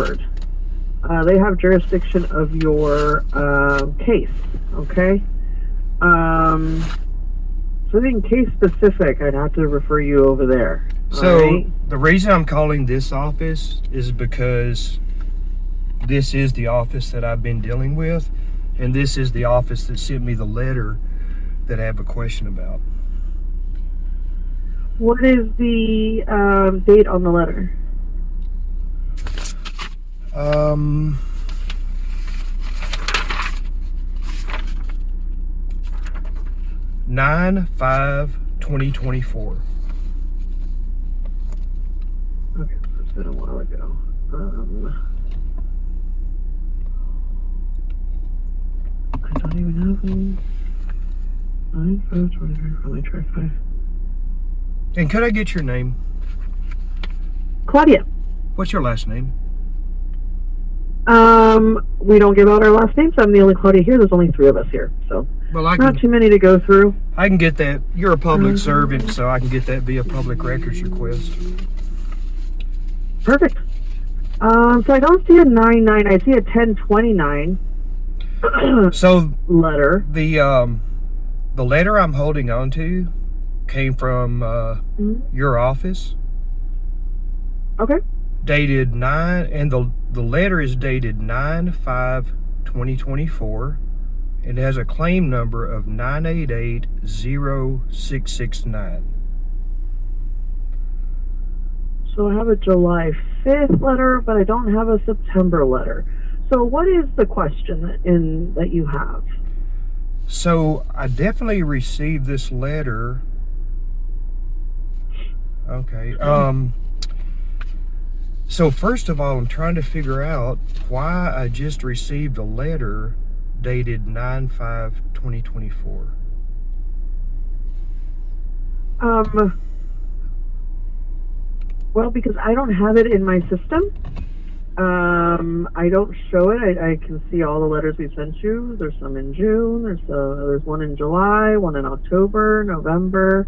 Hartford. They have jurisdiction of your case, okay? So I think case specific, I'd have to refer you over there. So the reason I'm calling this office is because this is the office that I've been dealing with, and this is the office that sent me the letter that I have a question about. What is the date on the letter? 9/5/2024. Okay, so it's been a while ago. I don't even have them. 9/5/23. Let me try 5. And could I get your name? Claudia. What's your last name? We don't give out our last names. I'm the only Claudia here. There's only 3 of us here, so Well, not too many to go through. I can get that. You're a public servant, so I can get that via public records request. Perfect. So I don't see a 9/9. I see a 10/29. So letter. The letter I'm holding on to came from your office. Okay. Dated 9, and the letter is dated 9/5/2024. It has a claim number of 9880669. So I have a July 5th letter, but I don't have a September letter. So what is the question that you have? So I definitely received this letter. Okay. So first of all, I'm trying to figure out why I just received a letter dated 9/5/2024. Well, because I don't have it in my system. I don't show it. I can see all the letters we sent you. There's some in June. There's one in July, one in October, November.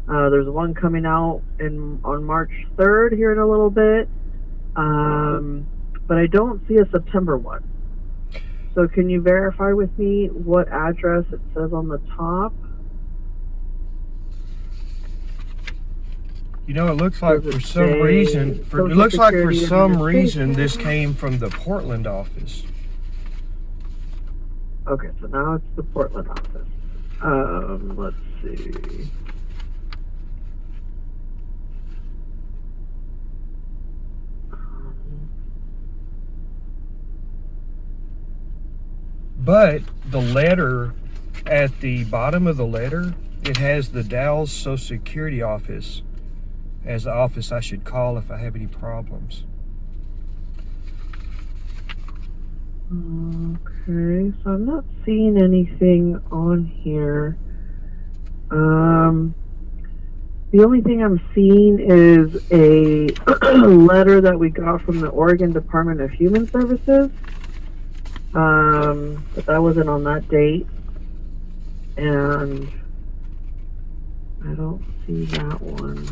There's one coming out on March 3rd here in a little bit. But I don't see a September one. So can you verify with me what address it says on the top? You know, it looks like for some reason, this came from the Portland office. Okay, so now it's the Portland office. Let's see. But the letter, at the bottom of the letter, it has the Dallas Social Security office as the office I should call if I have any problems. Okay, so I'm not seeing anything on here. The only thing I'm seeing is a letter that we got from the Oregon Department of Human Services. But that wasn't on that date. And I don't see that one.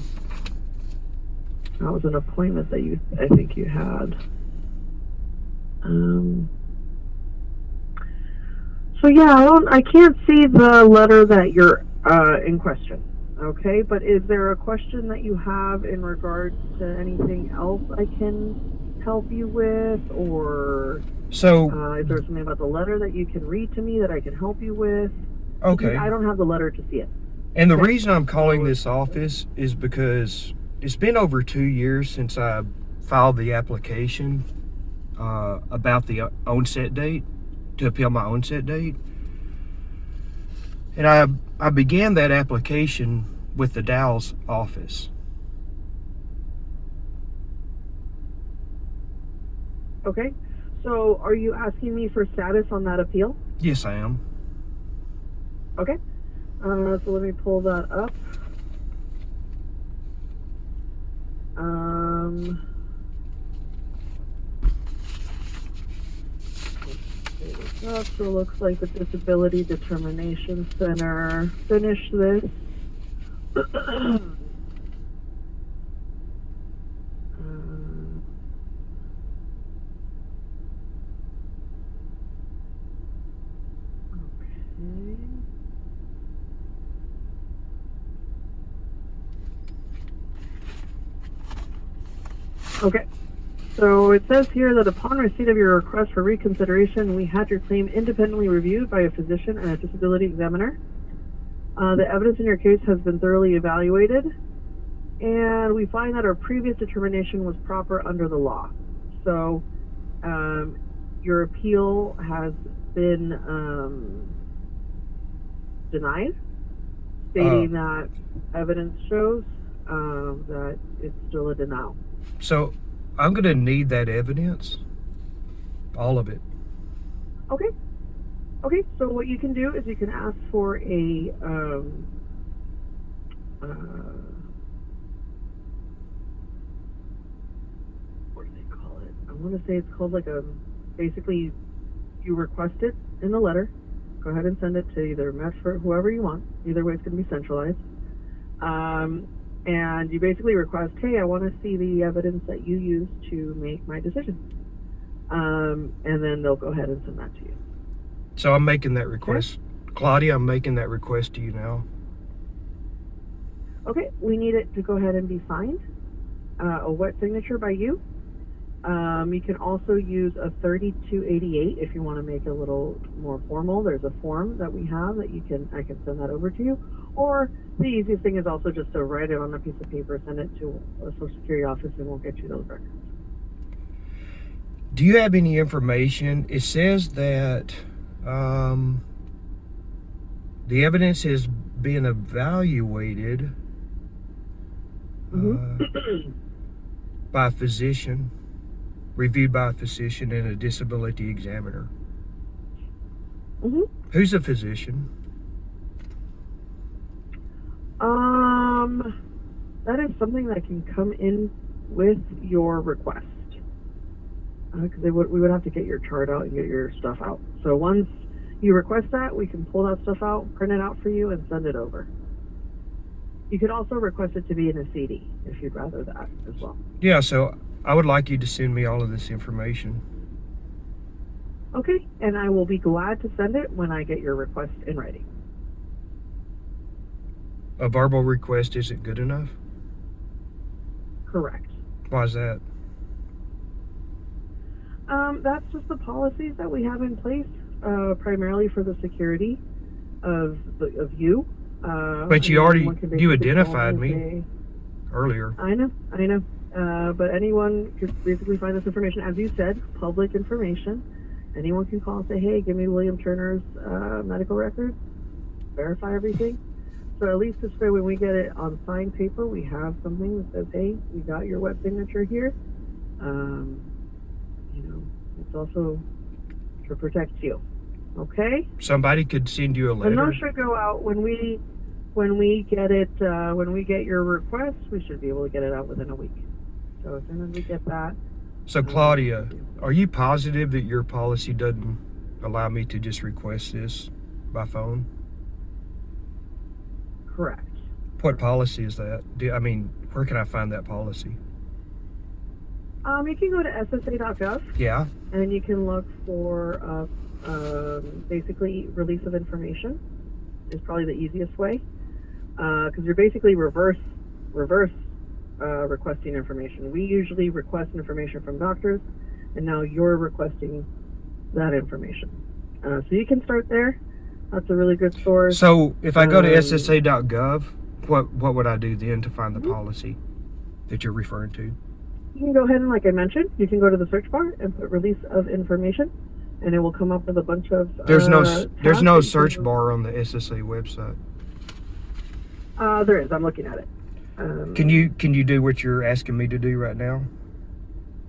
That was an appointment that I think you had. So yeah, I can't see the letter that you're in question. Okay, but is there a question that you have in regards to anything else I can help you with, or so is there something about the letter that you can read to me that I can help you with? Okay. Because I don't have the letter to see it. And the reason I'm calling this office is because it's been over 2 years since I filed the application about the onset date, to appeal my onset date. And I began that application with the Dallas office. Okay, so are you asking me for status on that appeal? Yes, I am. Okay, so let me pull that up. So it looks like the Disability Determination Center finished this. Okay. So it says here that upon receipt of your request for reconsideration, we had your claim independently reviewed by a physician and a disability examiner. The evidence in your case has been thoroughly evaluated, and we find that our previous determination was proper under the law. So your appeal has been denied, stating that evidence shows that it's still a denial. So I'm going to need that evidence, all of it. Okay. Okay, so what you can do is you can ask for a what do they call it? I want to say it's called like basically you request it in the letter. Go ahead and send it to either Medford, whoever you want. Either way, it's going to be centralized. And you basically request, hey, I want to see the evidence that you used to make my decision. And then they'll go ahead and send that to you. So I'm making that request. Okay. Claudia, I'm making that request to you now. Okay, we need it to go ahead and be signed. A wet signature by you. You can also use a 3288 if you want to make it a little more formal. There's a form that we have that I can send that over to you. Or the easiest thing is also just to write it on a piece of paper, send it to a Social Security office, and we'll get you those records. Do you have any information? It says that the evidence is being evaluated by a physician, reviewed by a physician and a disability examiner. Who's a physician? That is something that can come in with your request. Because we would have to get your chart out and get your stuff out. So once you request that, we can pull that stuff out, print it out for you, and send it over. You could also request it to be in a CD if you'd rather that as well. Yeah, so I would like you to send me all of this information. Okay, and I will be glad to send it when I get your request in writing. A verbal request isn't good enough? Correct. Why is that? That's just the policies that we have in place, primarily for the security of you. But you identified me earlier. I know. But anyone could basically find this information, as you said, public information. Anyone can call and say, hey, give me William Turner's medical records, verify everything. So at least this way, when we get it on signed paper, we have something that says, hey, we got your wet signature here. It's also to protect you. Okay? Somebody could send you a letter. The note should go out when we get it. When we get your request, we should be able to get it out within a week. So as soon as we get that. So Claudia, are you positive that your policy doesn't allow me to just request this by phone? Correct. What policy is that? Where can I find that policy? You can go to SSA.gov. Yeah. And you can look for basically release of information is probably the easiest way, because you're basically reverse requesting information. We usually request information from doctors, and now you're requesting that information. So you can start there. That's a really good source. So if I go to SSA.gov, what would I do then to find the policy that you're referring to? You can go ahead and, like I mentioned, you can go to the search bar and put release of information, and it will come up with a bunch of There's no search bar on the SSA website. There is. I'm looking at it. Can you do what you're asking me to do right now,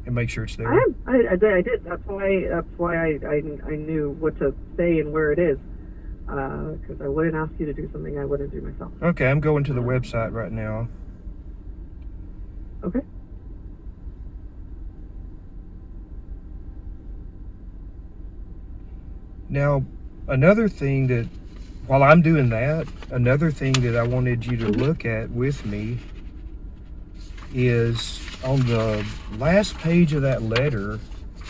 and make sure it's there? I did. That's why I knew what to say and where it is, because I wouldn't ask you to do something I wouldn't do myself. Okay, I'm going to the website right now. Okay. Now, another thing that, while I'm doing that, another thing that I wanted you to look at with me is on the last page of that letter,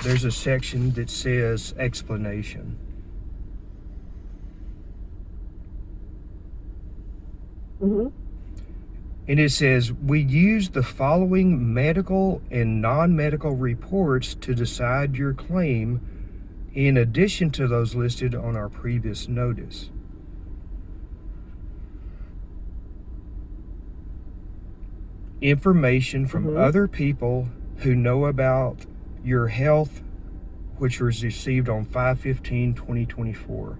there's a section that says explanation. And it says, we use the following medical and non-medical reports to decide your claim in addition to those listed on our previous notice. Information from other people who know about your health, which was received on 5/15/2024.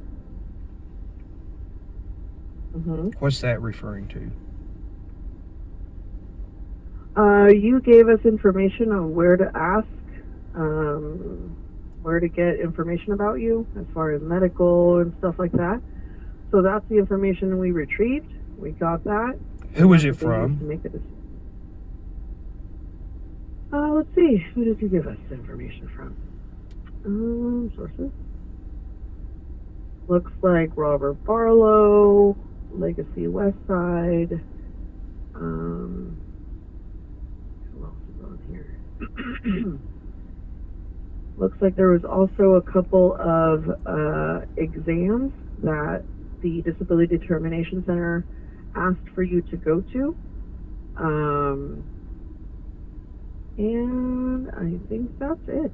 What's that referring to? You gave us information on where to ask, where to get information about you as far as medical and stuff like that. So that's the information we retrieved. We got that. Who was it from? To make a decision. Let's see. Who did you give us the information from? Sources. Looks like Robert Barlow, Legacy Westside. Who else is on here? Looks like there was also a couple of exams that the Disability Determination Center asked for you to go to. And I think that's it.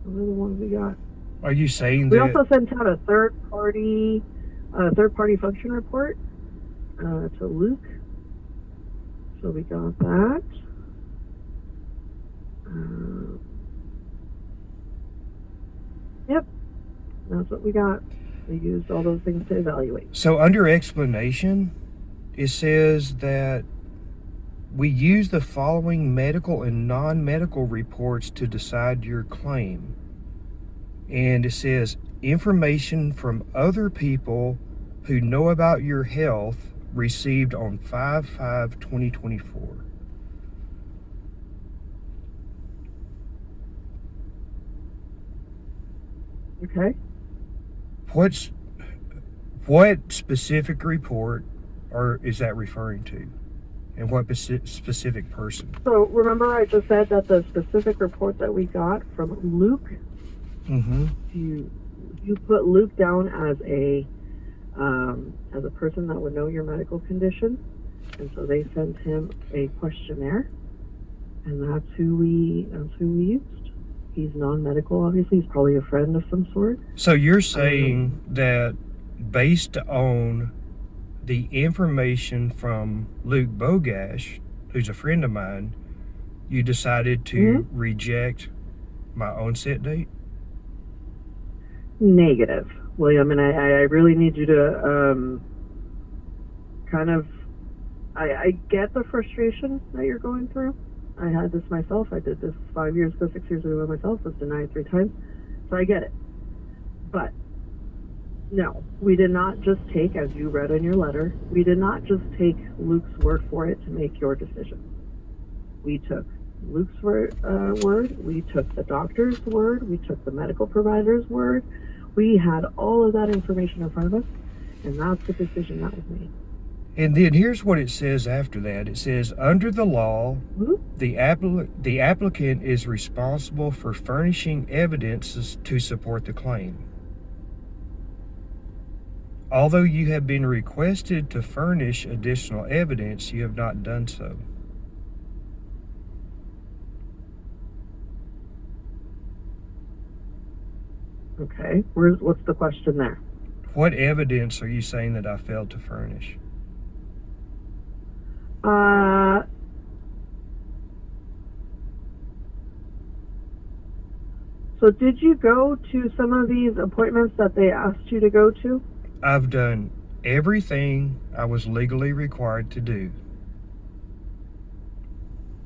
Those are the ones we got. Are you saying we that... also sent out a third-party function report to Luke. So we got that. Yep, that's what we got. We used all those things to evaluate. So under explanation, it says that we use the following medical and non-medical reports to decide your claim. And it says information from other people who know about your health received on 5/5/2024. Okay. What specific report is that referring to? And what specific person? So remember I just said that the specific report that we got from Luke, you put Luke down as a person that would know your medical condition, and so they sent him a questionnaire, and that's who we used. He's non-medical, obviously. He's probably a friend of some sort. So you're saying that based on the information from Luke Bogash, who's a friend of mine, you decided to reject my onset date? Negative, William, and I really need you to I get the frustration that you're going through. I had this myself. I did this 5 years ago, 6 years ago myself. Was denied 3 times, so I get it. But no, we did not just take, as you read in your letter, we did not just take Luke's word for it to make your decision. We took Luke's word, we took the doctor's word, we took the medical provider's word. We had all of that information in front of us, and that's the decision that was made. And then here's what it says after that. It says, under the law, the applicant is responsible for furnishing evidences to support the claim. Although you have been requested to furnish additional evidence, you have not done so. Okay, what's the question there? What evidence are you saying that I failed to furnish? So did you go to some of these appointments that they asked you to go to? I've done everything I was legally required to do.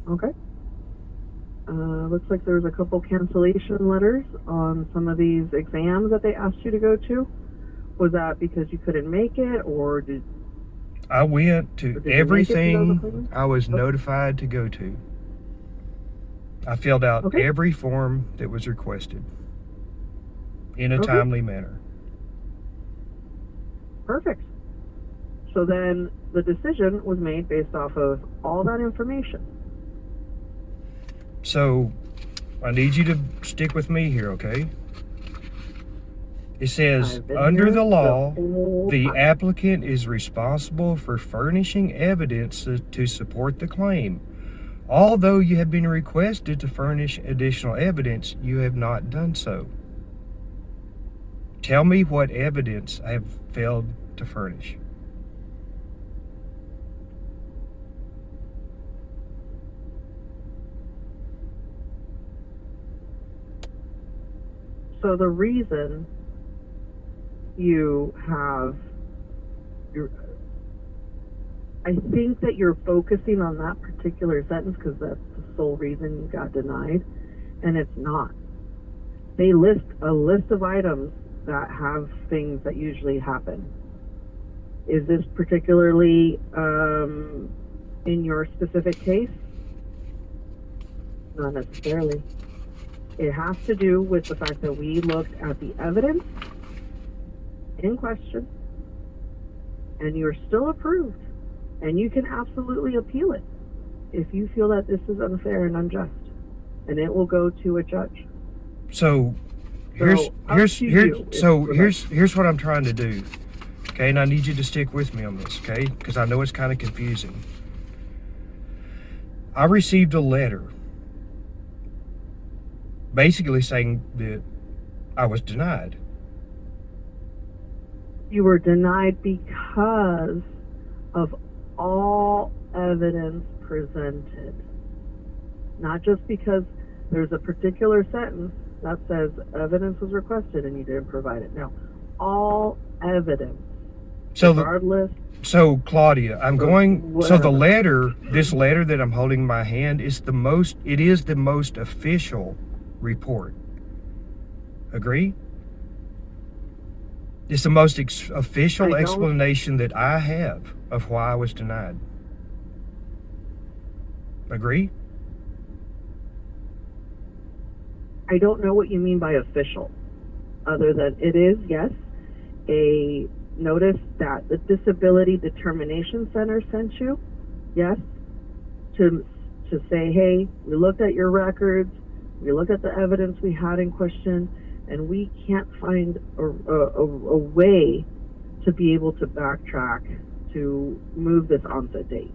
Okay. Looks like there was a couple cancellation letters on some of these exams that they asked you to go to. Was that because you couldn't make it, or did... I went to everything I was notified to go to. I filled out every form that was requested in a timely manner. Perfect. So then the decision was made based off of all that information. So I need you to stick with me here, okay? It says, I've been under here the law, whole the time. applicant is responsible for furnishing evidence to support the claim. Although you have been requested to furnish additional evidence, you have not done so. Tell me what evidence I have failed to furnish. So the reason you have I think that you're focusing on that particular sentence because that's the sole reason you got denied, and it's not. They list a list of items that have things that usually happen. Is this particularly in your specific case? Not necessarily. It has to do with the fact that we looked at the evidence in question, and you're still approved. And you can absolutely appeal it if you feel that this is unfair and unjust, and it will go to a judge. So here's what I'm trying to do. Okay, and I need you to stick with me on this, okay? Because I know it's kind of confusing. I received a letter basically saying that I was denied. You were denied because of all evidence presented, not just because there's a particular sentence that says evidence was requested and you didn't provide it. No, all evidence, regardless. So Claudia, so the letter, this letter that I'm holding in my hand is the most official report. Agree? It's the most official explanation that I have of why I was denied. Agree? I don't know what you mean by official, other than it is, yes, a notice that the Disability Determination Center sent you, yes, to say, hey, we looked at your records, we looked at the evidence we had in question, and we can't find a way to be able to backtrack to move this onset date.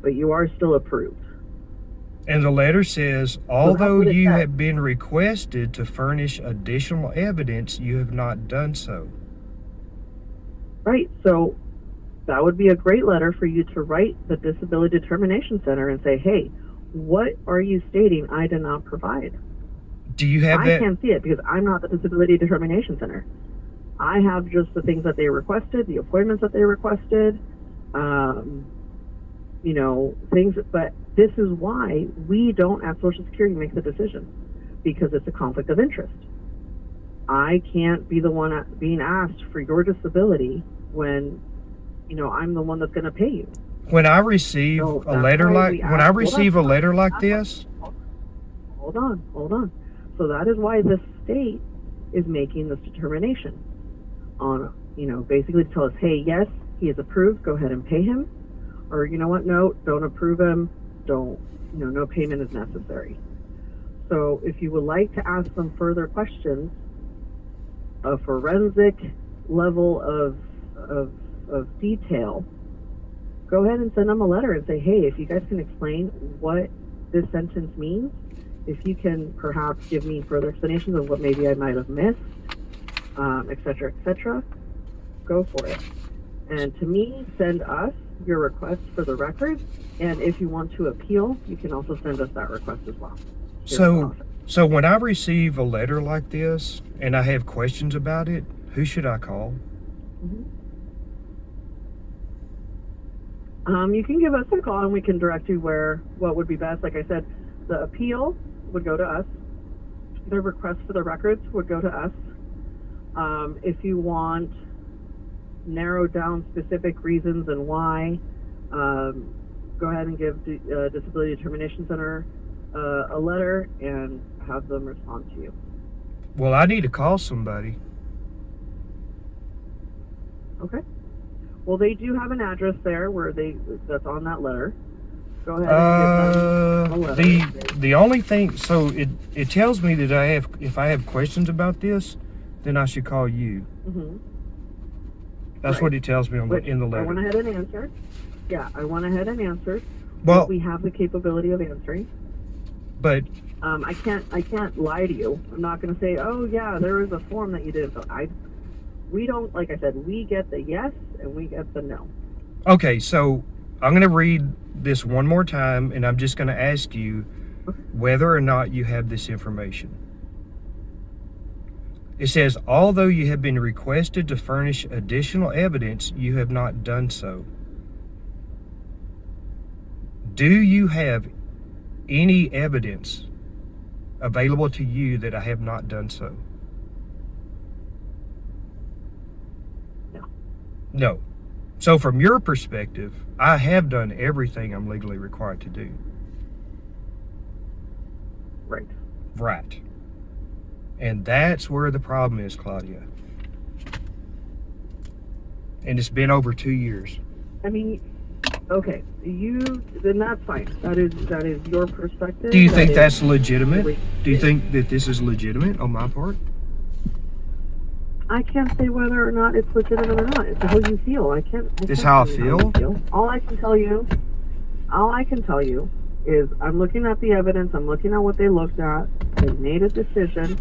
But you are still approved. And the letter says, although you have been requested to furnish additional evidence, you have not done so. Right. So that would be a great letter for you to write the Disability Determination Center and say, hey, what are you stating I did not provide? Do you have that? I can't see it because I'm not the Disability Determination Center. I have just the things that they requested, the appointments that they requested, things. But this is why we don't at Social Security make the decision, because it's a conflict of interest. I can't be the one being asked for your disability when, I'm the one that's going to pay you. When I receive a letter like this, hold on. So that is why the state is making this determination on, basically to tell us, hey, yes, he is approved, go ahead and pay him. Or, you know what, no, don't approve him, no payment is necessary. So if you would like to ask some further questions, a forensic level of detail, go ahead and send them a letter and say, hey, if you guys can explain what this sentence means, if you can perhaps give me further explanations of what maybe I might have missed, et cetera, go for it. And to me, send us your request for the record. And if you want to appeal, you can also send us that request as well. So when I receive a letter like this and I have questions about it, who should I call? You can give us a call and we can direct you what would be best. Like I said, the appeal would go to us. The request for the records would go to us. If you want narrowed down specific reasons and why, go ahead and give the Disability Determination Center a letter and have them respond to you. Well, I need to call somebody. Okay. Well, they do have an address there that's on that letter. Go ahead and give them a letter. The only thing, so it tells me that if I have questions about this, then I should call you. Mm-hmm. That's Right. what it tells me on Which in the letter. I went ahead and answered. Yeah, I went ahead and answered. Well, we have the capability of answering. but I can't lie to you. I'm not going to say, oh yeah, there is a form that you did. But we don't, like I said, we get the yes and we get the no. okay, so I'm going to read this one more time, and I'm just going to ask you whether or not you have this information. It says, although you have been requested to furnish additional evidence, you have not done so. Do you have any evidence available to you that I have not done so? No. No. So from your perspective, I have done everything I'm legally required to do. Right. Right. And that's where the problem is, Claudia. And it's been over 2 years. I mean, okay, then that's fine. That is your perspective. Do you think that's legitimate? Wait. Do you think that this is legitimate on my part? I can't say whether or not it's legitimate or not. It's how you feel. I can't. It's how I tell you you feel? All I can tell you is I'm looking at the evidence. I'm looking at what they looked at. They made a decision,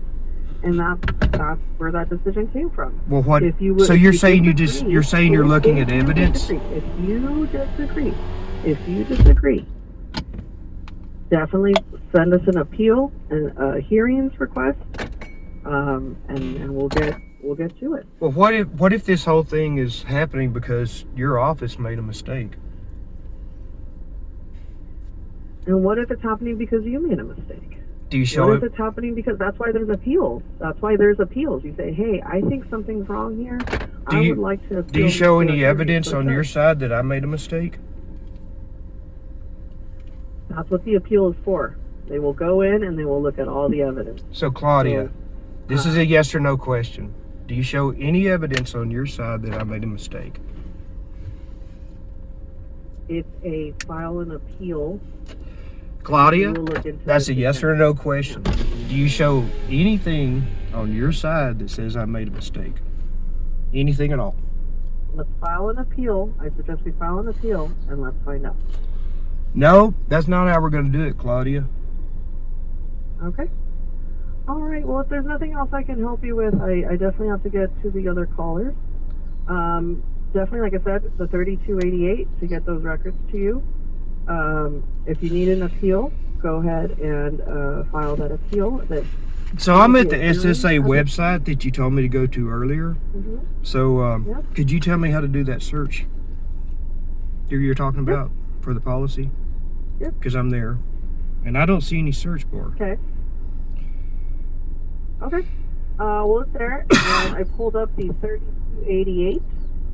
and that's where that decision came from. Well, what? If you would, So you're if saying disagree, you're looking if at you evidence? disagree, if you disagree, definitely send us an appeal and a hearings request, and we'll get to it. Well, what if this whole thing is happening because your office made a mistake? And what if it's happening because you made a mistake? Do you show What if it? it's happening because that's why there's appeals? That's why there's appeals. You say, hey, I think something's wrong here. I would like to appeal. Do you show to any a evidence hearing on your process." side that I made a mistake? That's what the appeal is for. They will go in and they will look at all the evidence. So Claudia, So, this is a yes or no question. Do you show any evidence on your side that I made a mistake? It's a file an appeal. Claudia, We will look into that's it a yes again. or no question. Do you show anything on your side that says I made a mistake? Anything at all? Let's file an appeal. I suggest we file an appeal and let's find out. No, that's not how we're going to do it, Claudia. Okay? All right. Well, if there's nothing else I can help you with, I definitely have to get to the other callers. Definitely, like I said, the 3288 to get those records to you. If you need an appeal, go ahead and file that appeal. So I'm at the SSA website that you told me to go to earlier. Mm-hmm. So Yep. could you tell me how to do that search you're talking about for the policy? Yep. Because I'm there, and I don't see any search bar. Okay. Okay. Well, it's there, and I pulled up the 3288.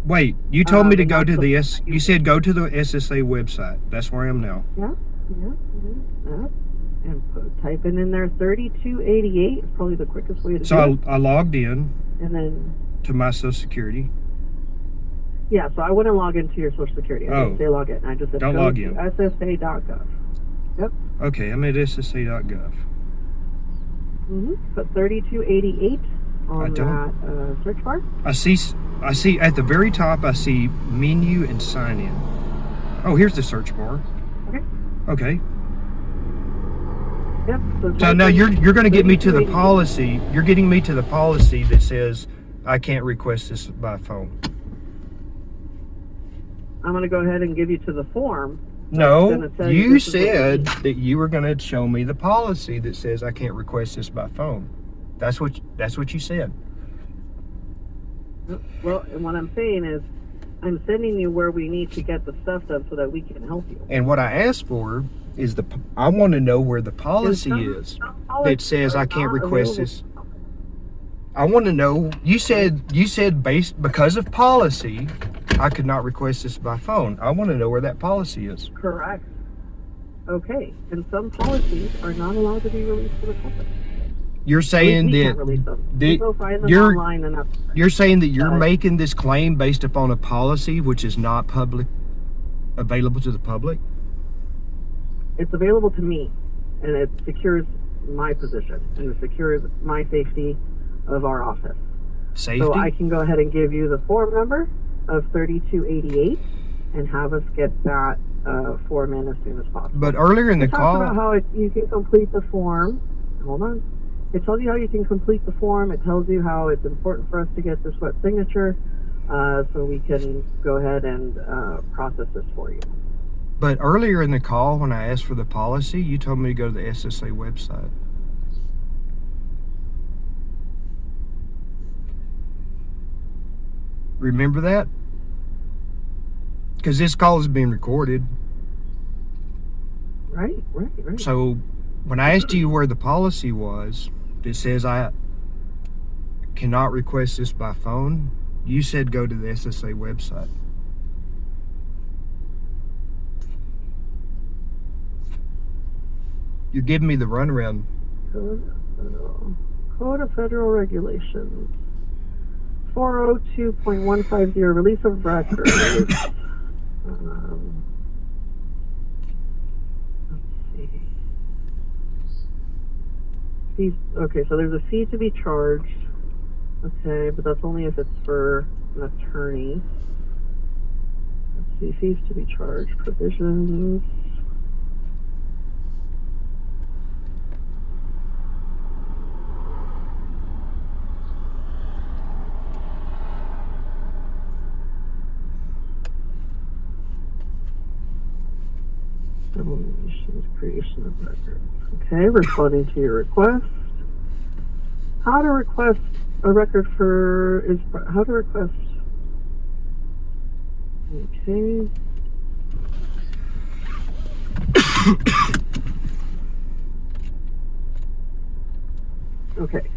Wait, you told me to and go that's to the- the You said go to the SSA website. That's where I am now. Yeah. And type in there 3288. It's probably the quickest way to do So it. I logged in And then, to my Social Security. yeah, so I wouldn't log into your Social Security. I didn't say log in. I just said Don't go log to in. SSA.gov. Yep. Okay, I'm at SSA.gov. Put 3288 on that search bar. I see at the very top. I see menu and sign in. Oh, here's the search bar. Okay. Okay. Yep. So now you're going to get me to the 3288. policy. You're getting me to the policy that says I can't request this by phone. I'm going to go ahead and give you to the form. No, gonna tell you you this is what you said need. that you were going to show me the policy that says I can't request this by phone. That's what you said. Well, and what I'm saying is, I'm sending you where we need to get the stuff done so that we can help you. And what I asked for is I want to know where the policy is that says I can't request this. I want to know. You said because of policy, I could not request this by phone. I want to know where that policy is. Correct. Okay. And some policies are not allowed to be released to the public. You're saying We that can't release them. the- You go find them you're- online and that's you're saying that you're Right. making this claim based upon a policy which is not available to the public. it's available to me, and it secures my position and it secures my safety of our office. Safety? So I can go ahead and give you the form number of 3288 and have us get that form in as soon as possible. But earlier in the It talks call, about how you can complete the form. Hold on. It tells you how you can complete the form. It tells you how it's important for us to get this wet signature so we can go ahead and process this for you. but earlier in the call when I asked for the policy, you told me to go to the SSA website. Remember that? Because this call is being recorded. Right. So when I asked you where the policy was, it says I cannot request this by phone. You said go to the SSA website. You're giving me the runaround. Code of Federal Regulations. 402.150, release of records. Let's see. Fees. Okay, so there's a fee to be charged. Okay, but that's only if it's for an attorney. Let's see, fees to be charged, provisions. Eliminations, creation of records. Okay, responding to your request. How to request a record how to request. Okay. Okay,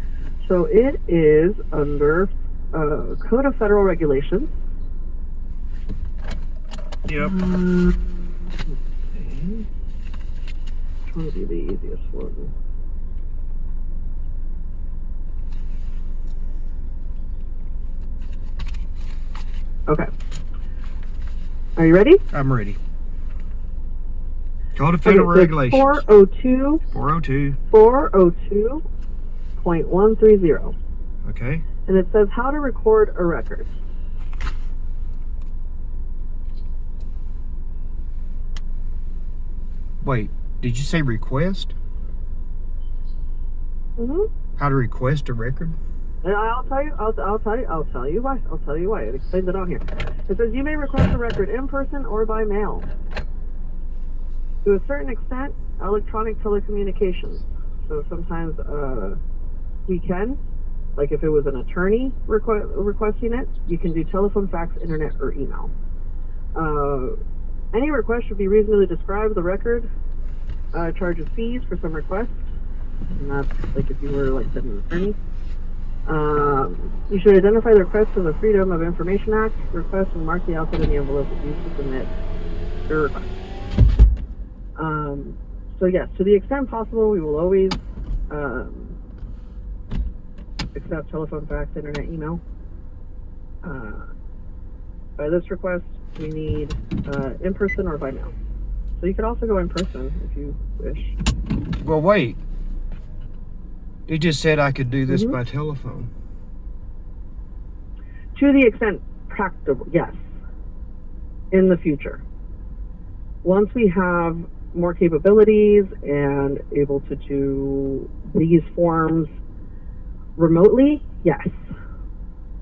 so it is under Code of Federal Regulations. Yep. Okay. Trying to be the easiest one. Okay. Are you ready? I'm ready. Code of Federal Regulations. 402. 402. 402.130. Okay. And it says how to record a record. Wait, did you say request? Mm-hmm. How to request a record? And I'll tell you why. It explains it on here. It says you may request a record in person or by mail. To a certain extent, electronic telecommunications. So sometimes we can, like if it was an attorney requesting it, you can do telephone, fax, internet, or email. Any request should be reasonably described. The record charges fees for some requests, and that's like if you were like an attorney. You should identify the request from the Freedom of Information Act request and mark the output in the envelope that you should submit your request. So yes, to the extent possible, we will always accept telephone, fax, internet, email. By this request, we need in person or by mail. So you could also go in person if you wish. Well, wait. It just said I could do this Mm-hmm. by telephone. To the extent practicable, yes. In the future. Once we have more capabilities and able to do these forms remotely, yes.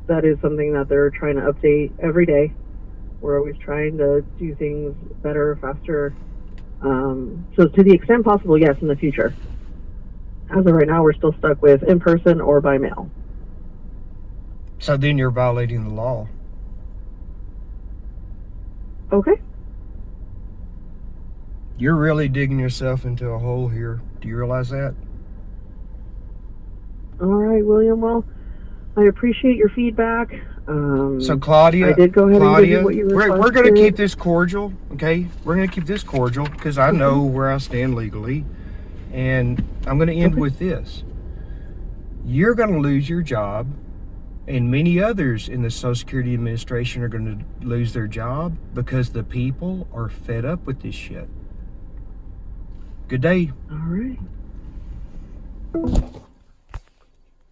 That is something that they're trying to update every day. We're always trying to do things better, faster. So to the extent possible, yes, in the future. As of right now, we're still stuck with in person or by mail. So then you're violating the law. Okay. You're really digging yourself into a hole here. Do you realize that? All right, William. Well, I appreciate your feedback. So Claudia, I did go ahead and give you what you we're going to requested. keep this cordial, okay? We're going to keep this cordial because I know where I stand legally. And I'm going to end with this. You're going to lose your job, and many others in the Social Security Administration are going to lose their job because the people are fed up with this shit. Good day. All right.